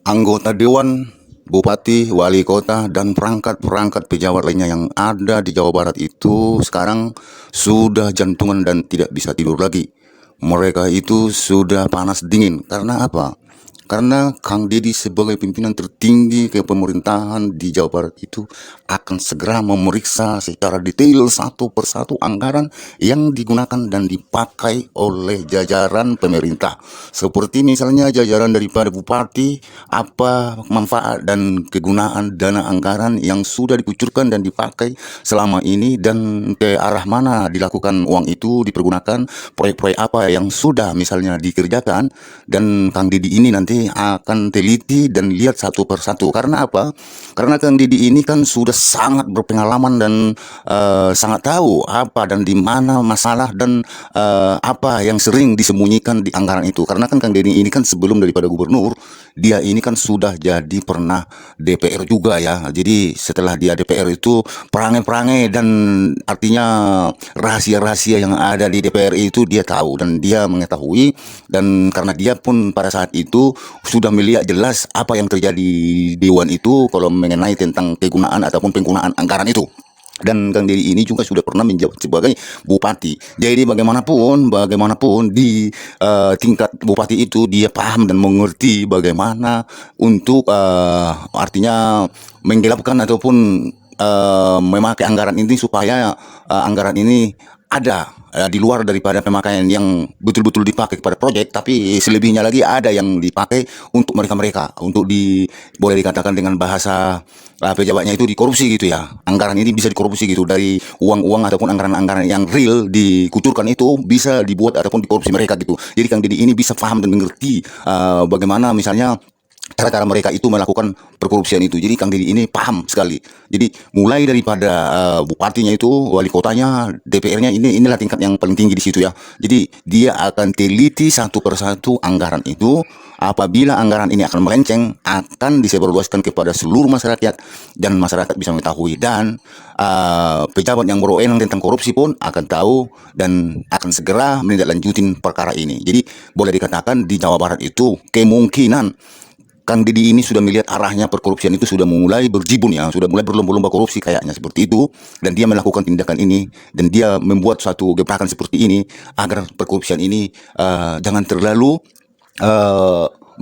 anggota dewan, bupati, wali kota, dan perangkat-perangkat pejabat lainnya yang ada di Jawa Barat itu sekarang sudah jantungan dan tidak bisa tidur lagi. Mereka itu sudah panas dingin. Karena apa? Karena Kang Deddy sebagai pimpinan tertinggi kepemerintahan di Jawa Barat itu akan segera memeriksa secara detail satu persatu anggaran yang digunakan dan dipakai oleh jajaran pemerintah. Seperti misalnya jajaran daripada bupati, apa manfaat dan kegunaan dana anggaran yang sudah dikucurkan dan dipakai selama ini dan ke arah mana dilakukan uang itu dipergunakan, proyek-proyek apa yang sudah misalnya dikerjakan, dan Kang Deddy ini nanti akan teliti dan lihat satu persatu. Karena apa? Karena Kang Deddy ini kan sudah sangat berpengalaman dan sangat tahu apa dan di mana masalah dan apa yang sering disembunyikan di anggaran itu. Karena kan Kang Deddy ini kan sebelum daripada gubernur, dia ini kan sudah jadi pernah DPR juga ya. Jadi setelah dia DPR itu perangai-perangai dan artinya rahasia-rahasia yang ada di DPR itu dia tahu dan dia mengetahui, dan karena dia pun pada saat itu sudah melihat jelas apa yang terjadi di Dewan itu kalau mengenai tentang kegunaan ataupun penggunaan anggaran itu. Dan Kang Deddy ini juga sudah pernah menjabat sebagai bupati. Jadi bagaimanapun di tingkat bupati itu dia paham dan mengerti bagaimana untuk artinya menggelapkan ataupun memakai anggaran ini supaya anggaran ini ada di luar daripada pemakaian yang betul-betul dipakai kepada proyek, tapi selebihnya lagi ada yang dipakai untuk mereka-mereka, untuk boleh dikatakan dengan bahasa pejabatnya itu dikorupsi gitu ya. Anggaran ini bisa dikorupsi gitu, dari uang-uang ataupun anggaran-anggaran yang real dikucurkan itu bisa dibuat ataupun dikorupsi mereka gitu. Jadi Kang Deddy ini bisa paham dan mengerti bagaimana misalnya cara-cara mereka itu melakukan perkorupsian itu. Jadi Kang Deddy ini paham sekali. Jadi mulai daripada bupatinya itu, wali kotanya, DPR-nya, inilah tingkat yang paling tinggi di situ ya. Jadi dia akan teliti satu persatu anggaran itu. Apabila anggaran ini akan melenceng, akan disebarluaskan kepada seluruh masyarakat dan masyarakat bisa mengetahui, dan pejabat yang berwenang tentang korupsi pun akan tahu dan akan segera menindaklanjutin perkara ini. Jadi boleh dikatakan di Jawa Barat itu kemungkinan Kang Deddy ini sudah melihat arahnya perkorupsian itu sudah mulai berjibun ya, sudah mulai berlomba-lomba korupsi kayaknya seperti itu, dan dia melakukan tindakan ini dan dia membuat suatu gebrakan seperti ini agar perkorupsian ini jangan terlalu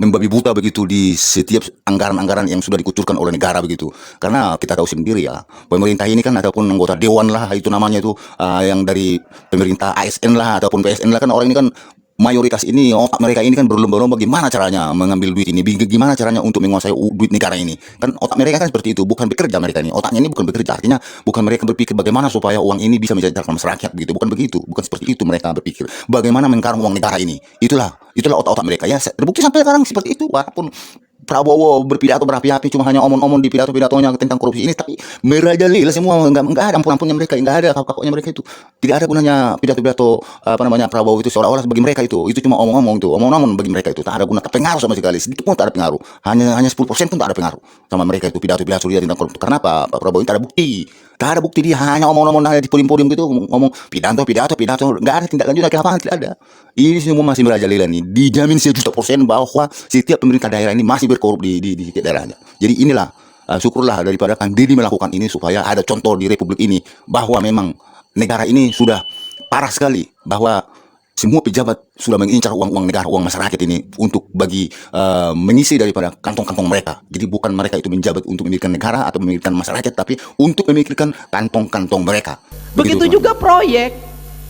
membabi buta begitu di setiap anggaran-anggaran yang sudah dikucurkan oleh negara begitu. Karena kita tahu sendiri ya, pemerintah ini kan ataupun anggota dewan lah itu namanya itu yang dari pemerintah ASN lah ataupun PSN lah, kan orang ini kan mayoritas ini otak mereka ini kan berlomba-lomba gimana caranya mengambil duit ini, gimana caranya untuk menguasai duit negara ini. Kan otak mereka kan seperti itu, bukan bekerja mereka ini. Otaknya ini bukan bekerja, artinya bukan mereka berpikir bagaimana supaya uang ini bisa menjadikan masyarakat begitu. Bukan begitu, bukan seperti itu mereka berpikir. Bagaimana mengkarung uang negara ini. Itulah otak-otak mereka ya. Terbukti sampai sekarang seperti itu. Walaupun Prabowo berpidato berapi-api cuma hanya omong-omong di pidato-pidatonya tentang korupsi ini, tapi merajalela semua, enggak ada ampun-ampunnya mereka, enggak ada kapok-kapoknya mereka itu. Tidak ada gunanya pidato-pidato Prabowo itu, seolah-olah bagi mereka itu cuma omong-omong itu, omong-omong bagi mereka itu tak ada guna, tak pengaruh sama sekali, sedikit pun tak ada pengaruh. Hanya 10% pun tak ada pengaruh sama mereka itu pidato-pidato dia tentang korupsi. Karena apa? Pak Prabowo ini tak ada bukti. Tak ada bukti, dia hanya omong-omong di podium-podium gitu, ngomong pidato, enggak ada tindak lanjut ke lapangan, tidak ada. Ini semua masih merajalela nih. Dijamin 100% bahwa setiap pemerintah daerah ini masih berkorup di daerahnya. Jadi inilah syukurlah daripada Kang Deddy melakukan ini supaya ada contoh di Republik ini bahwa memang negara ini sudah parah sekali, bahwa semua pejabat sudah mengincar uang negara, uang masyarakat ini untuk bagi mengisi daripada kantong-kantong mereka. Jadi bukan mereka itu menjabat untuk memikirkan negara atau memikirkan masyarakat, tapi untuk memikirkan kantong-kantong mereka. Begitu juga proyek.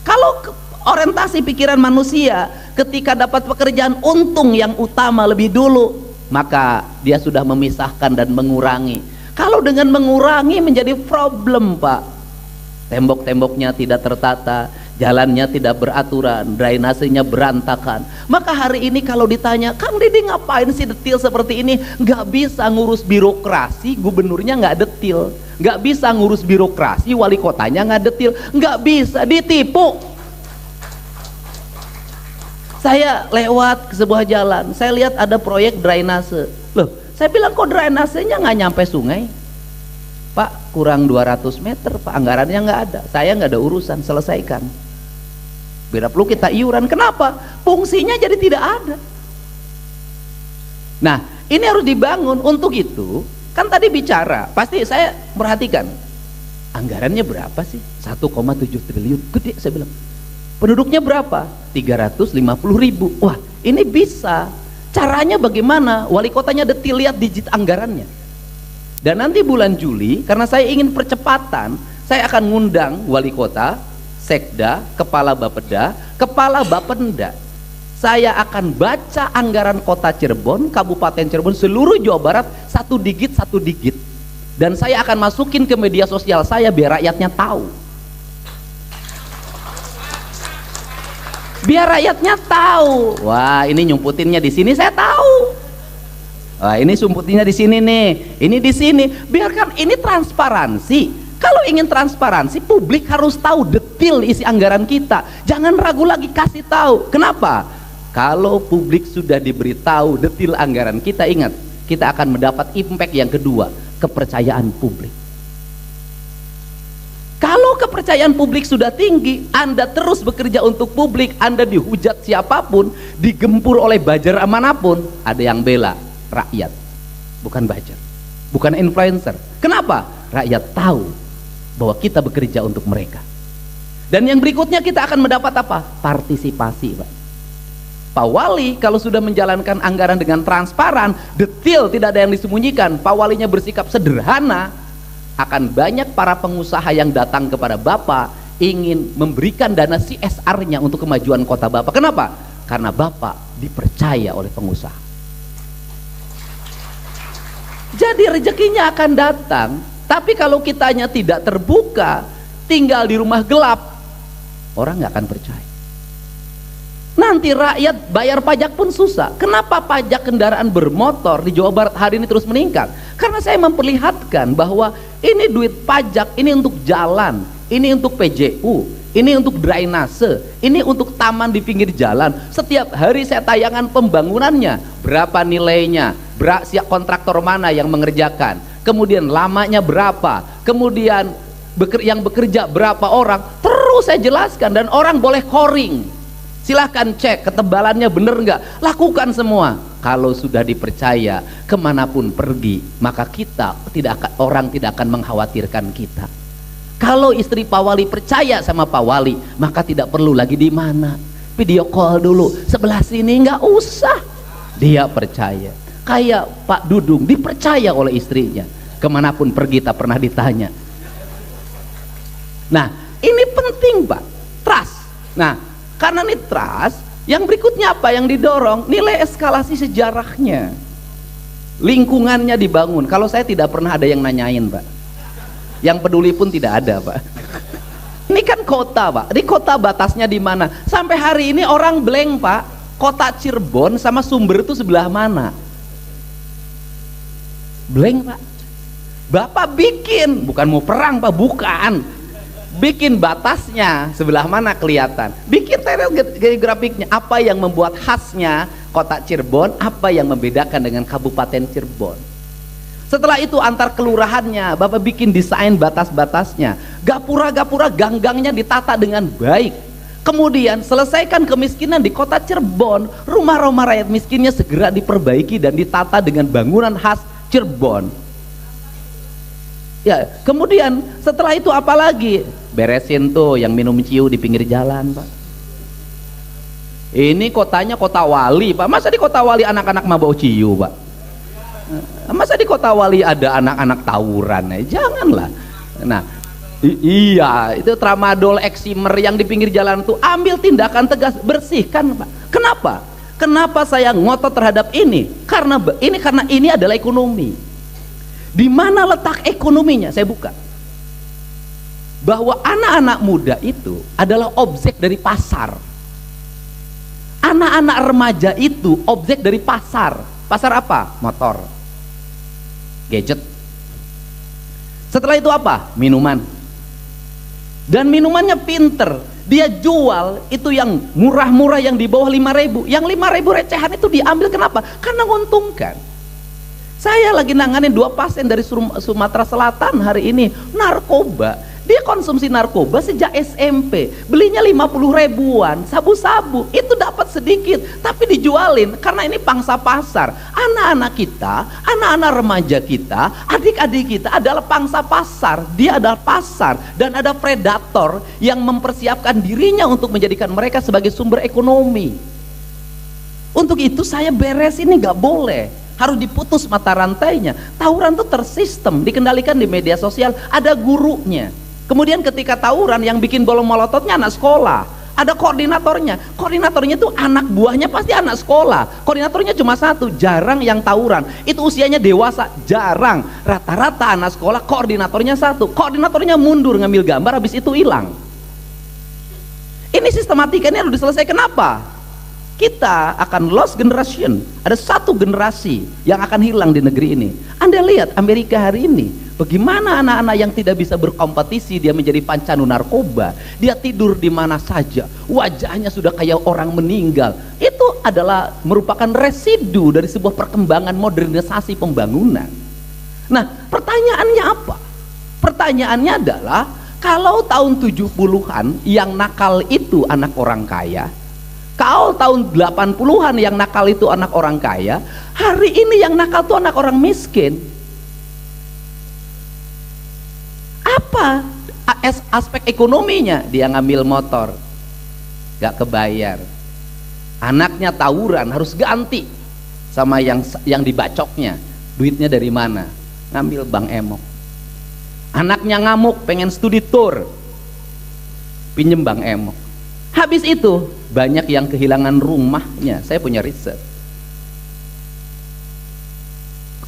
Kalau orientasi pikiran manusia ketika dapat pekerjaan untung yang utama lebih dulu, maka dia sudah memisahkan dan mengurangi. Kalau dengan mengurangi menjadi problem, Pak. Tembok-temboknya tidak tertata, jalannya tidak beraturan, drainasenya berantakan. Maka hari ini kalau ditanya, Kang Deddy ngapain sih detil seperti ini? Nggak bisa ngurus birokrasi, gubernurnya nggak detil. Nggak bisa ngurus birokrasi, wali kotanya nggak detil. Nggak bisa, ditipu. Saya lewat ke sebuah jalan, saya lihat ada proyek drainase. Loh, saya bilang kok drainasenya nggak nyampe sungai? Pak, kurang 200 meter, Pak, anggarannya nggak ada. Saya nggak ada urusan, selesaikan. Bila perlu kita iuran, kenapa? Fungsinya jadi tidak ada. Nah, Ini harus dibangun. Untuk itu kan tadi bicara, pasti saya perhatikan anggarannya berapa sih? 1,7 triliun, gede saya bilang. Penduduknya berapa? 350.000. Wah, ini bisa. Caranya bagaimana? Wali kotanya detil, lihat digit anggarannya. Dan nanti bulan Juli, karena saya ingin percepatan, saya akan ngundang wali kota, sekda, kepala bapeda, kepala bapenda. Saya akan baca anggaran kota Cirebon, Kabupaten Cirebon, seluruh Jawa Barat, satu digit. Dan saya akan masukin ke media sosial saya biar rakyatnya tahu. Biar rakyatnya tahu. Wah, ini nyumputinnya di sini saya tahu. Wah, ini sumputinnya di sini nih. Ini di sini. Biarkan ini transparansi. Kalau ingin transparansi, publik harus tahu detil isi anggaran kita. Jangan ragu lagi, kasih tahu. Kenapa? Kalau publik sudah diberitahu detil anggaran kita, ingat, kita akan mendapat impact yang kedua, kepercayaan publik. Kalau kepercayaan publik sudah tinggi, Anda terus bekerja untuk publik, Anda dihujat siapapun, digempur oleh buzzer manapun, ada yang bela rakyat, bukan buzzer, bukan influencer. Kenapa? Rakyat tahu bahwa kita bekerja untuk mereka. Dan yang berikutnya kita akan mendapat apa? Partisipasi, Pak. Pak Wali kalau sudah menjalankan anggaran dengan transparan, detil, tidak ada yang disembunyikan, Pak Walinya bersikap sederhana, akan banyak para pengusaha yang datang kepada Bapak ingin memberikan dana CSR-nya untuk kemajuan kota Bapak. Kenapa? Karena Bapak dipercaya oleh pengusaha. Jadi rezekinya akan datang. Tapi kalau kitanya tidak terbuka, tinggal di rumah gelap, orang nggak akan percaya. Nanti rakyat bayar pajak pun susah. Kenapa pajak kendaraan bermotor di Jawa Barat hari ini terus meningkat? Karena saya memperlihatkan bahwa ini duit pajak, ini untuk jalan, ini untuk PJU, ini untuk drainase, ini untuk taman di pinggir jalan. Setiap hari saya tayangkan pembangunannya, berapa nilainya, siap kontraktor mana yang mengerjakan, kemudian lamanya berapa, kemudian yang bekerja berapa orang, terus saya jelaskan. Dan orang boleh koring, silahkan cek ketebalannya bener nggak, lakukan semua. Kalau sudah dipercaya, kemanapun pergi, maka orang tidak akan mengkhawatirkan kita. Kalau istri Pak Wali percaya sama Pak Wali, maka tidak perlu lagi di mana, video call dulu, sebelah sini nggak usah. Dia percaya. Kayak Pak Dudung dipercaya oleh istrinya, kemanapun pergi tak pernah ditanya. Nah, ini penting, Pak, trust. Nah, karena ini trust, yang berikutnya apa yang didorong? Nilai eskalasi sejarahnya, lingkungannya dibangun. Kalau saya tidak pernah ada yang nanyain, Pak, yang peduli pun tidak ada, Pak. Ini kan kota, Pak, di kota batasnya di mana? Sampai hari ini orang blank, Pak, kota Cirebon sama Sumber itu sebelah mana? Blank, Pak. Bapak bikin, bukan mau perang, Pak, bukan, bikin batasnya sebelah mana kelihatan, bikin terial geografiknya, apa yang membuat khasnya kota Cirebon, apa yang membedakan dengan Kabupaten Cirebon. Setelah itu antar kelurahannya Bapak bikin desain batas-batasnya, gapura-gapura gang-gangnya ditata dengan baik. Kemudian selesaikan kemiskinan di kota Cirebon, rumah-rumah rakyat miskinnya segera diperbaiki dan ditata dengan bangunan khas Cirebon. Ya, kemudian setelah itu apa lagi? Beresin tuh yang minum ciu di pinggir jalan, Pak. Ini kotanya kota wali, Pak. Masa di kota wali anak-anak mabau ciu, Pak? Masa di kota wali ada anak-anak tawuran? Janganlah. Nah, iya, itu tramadol, eksimer yang di pinggir jalan tuh ambil tindakan tegas, bersihkan, Pak. Kenapa? Kenapa saya ngotot terhadap ini? Karena ini adalah ekonomi. Di mana letak ekonominya? Saya buka. Bahwa anak-anak muda itu adalah objek dari pasar. Anak-anak remaja itu objek dari pasar. Pasar apa? Motor, gadget. Setelah itu apa? Minuman. Dan minumannya pinter. Dia jual itu yang murah-murah, yang di bawah 5.000. Yang 5.000 recehan itu diambil, kenapa? Karena menguntungkan. Saya lagi nanganin 2 pasien dari Sumatera Selatan hari ini, narkoba. Di Dia konsumsi narkoba sejak SMP, belinya 50 ribuan, sabu-sabu, itu dapat sedikit, tapi dijualin karena ini pangsa pasar. Anak-anak kita, anak-anak remaja kita, adik-adik kita adalah pangsa pasar. Dia adalah pasar dan ada predator yang mempersiapkan dirinya untuk menjadikan mereka sebagai sumber ekonomi. Untuk itu saya beres ini gak boleh, harus diputus mata rantainya. Tawuran itu tersistem, dikendalikan di media sosial, ada gurunya. Kemudian ketika tawuran yang bikin bom molototnya anak sekolah, ada koordinatornya. Koordinatornya itu anak buahnya pasti anak sekolah. Koordinatornya cuma satu, jarang yang tawuran. Itu usianya dewasa, jarang. Rata-rata anak sekolah, koordinatornya satu. Koordinatornya mundur ngambil gambar, habis itu hilang. Ini sistematikanya harus diselesaikan. Kenapa? Kita akan lost generation. Ada satu generasi yang akan hilang di negeri ini. Anda lihat Amerika hari ini, bagaimana anak-anak yang tidak bisa berkompetisi, dia menjadi pancandu narkoba, dia tidur di mana saja, wajahnya sudah kayak orang meninggal. Itu adalah merupakan residu dari sebuah perkembangan modernisasi pembangunan. Nah, pertanyaannya apa? Pertanyaannya adalah, kalau tahun 70-an yang nakal itu anak orang kaya, kalau tahun 80-an yang nakal itu anak orang kaya, hari ini yang nakal itu anak orang miskin. Apa aspek ekonominya? Dia ngambil motor, gak kebayar. Anaknya tawuran, harus ganti sama yang dibacoknya. Duitnya dari mana? Ngambil Bang Emok. Anaknya ngamuk, pengen studi tour, pinjem Bang Emok. Habis itu banyak yang kehilangan rumahnya. Saya punya riset.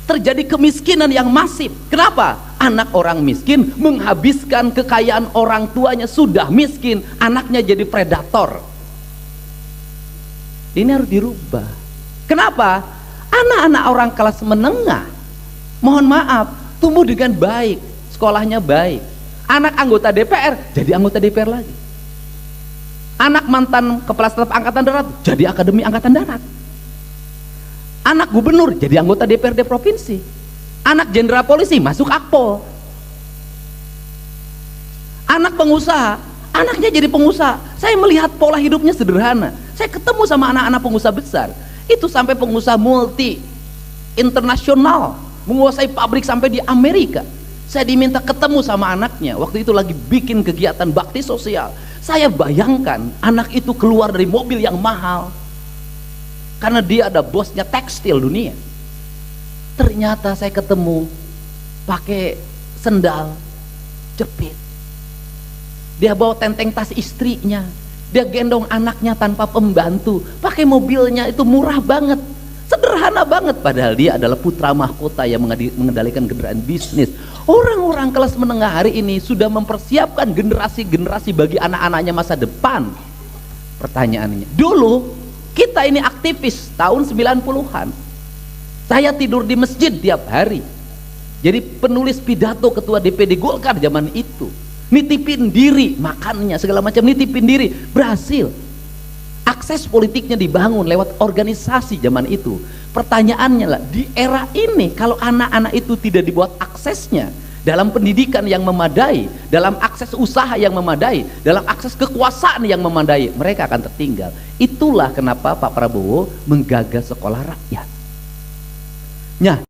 Terjadi kemiskinan yang masif. Kenapa? Anak orang miskin menghabiskan kekayaan orang tuanya, sudah miskin, anaknya jadi predator. Ini harus dirubah. Kenapa? Anak-anak orang kelas menengah, mohon maaf, tumbuh dengan baik, sekolahnya baik. Anak anggota DPR jadi anggota DPR lagi. Anak mantan kepala staf angkatan darat jadi akademi angkatan darat. Anak gubernur jadi anggota DPRD provinsi. Anak jenderal polisi masuk Akpol. Anak pengusaha, anaknya jadi pengusaha. Saya melihat pola hidupnya sederhana. Saya ketemu sama anak-anak pengusaha besar, itu sampai pengusaha multi internasional, menguasai pabrik sampai di Amerika. Saya diminta ketemu sama anaknya, waktu itu lagi bikin kegiatan bakti sosial. Saya bayangkan anak itu keluar dari mobil yang mahal karena dia ada bosnya tekstil dunia. Ternyata saya ketemu pakai sendal jepit, dia bawa tenteng tas istrinya, dia gendong anaknya tanpa pembantu, pakai mobilnya itu murah banget, sederhana banget, padahal dia adalah putra mahkota yang mengendalikan kendaraan bisnis. Orang-orang kelas menengah hari ini sudah mempersiapkan generasi-generasi bagi anak-anaknya masa depan. Pertanyaannya, dulu kita ini aktivis tahun 90-an. Saya tidur di masjid tiap hari. Jadi penulis pidato ketua DPD Golkar zaman itu. Nitipin diri, makannya segala macam, nitipin diri, berhasil. Akses politiknya dibangun lewat organisasi zaman itu. Pertanyaannya lah, di era ini kalau anak-anak itu tidak dibuat aksesnya dalam pendidikan yang memadai, dalam akses usaha yang memadai, dalam akses kekuasaan yang memadai, mereka akan tertinggal. Itulah kenapa Pak Prabowo menggagas sekolah rakyat. Nah,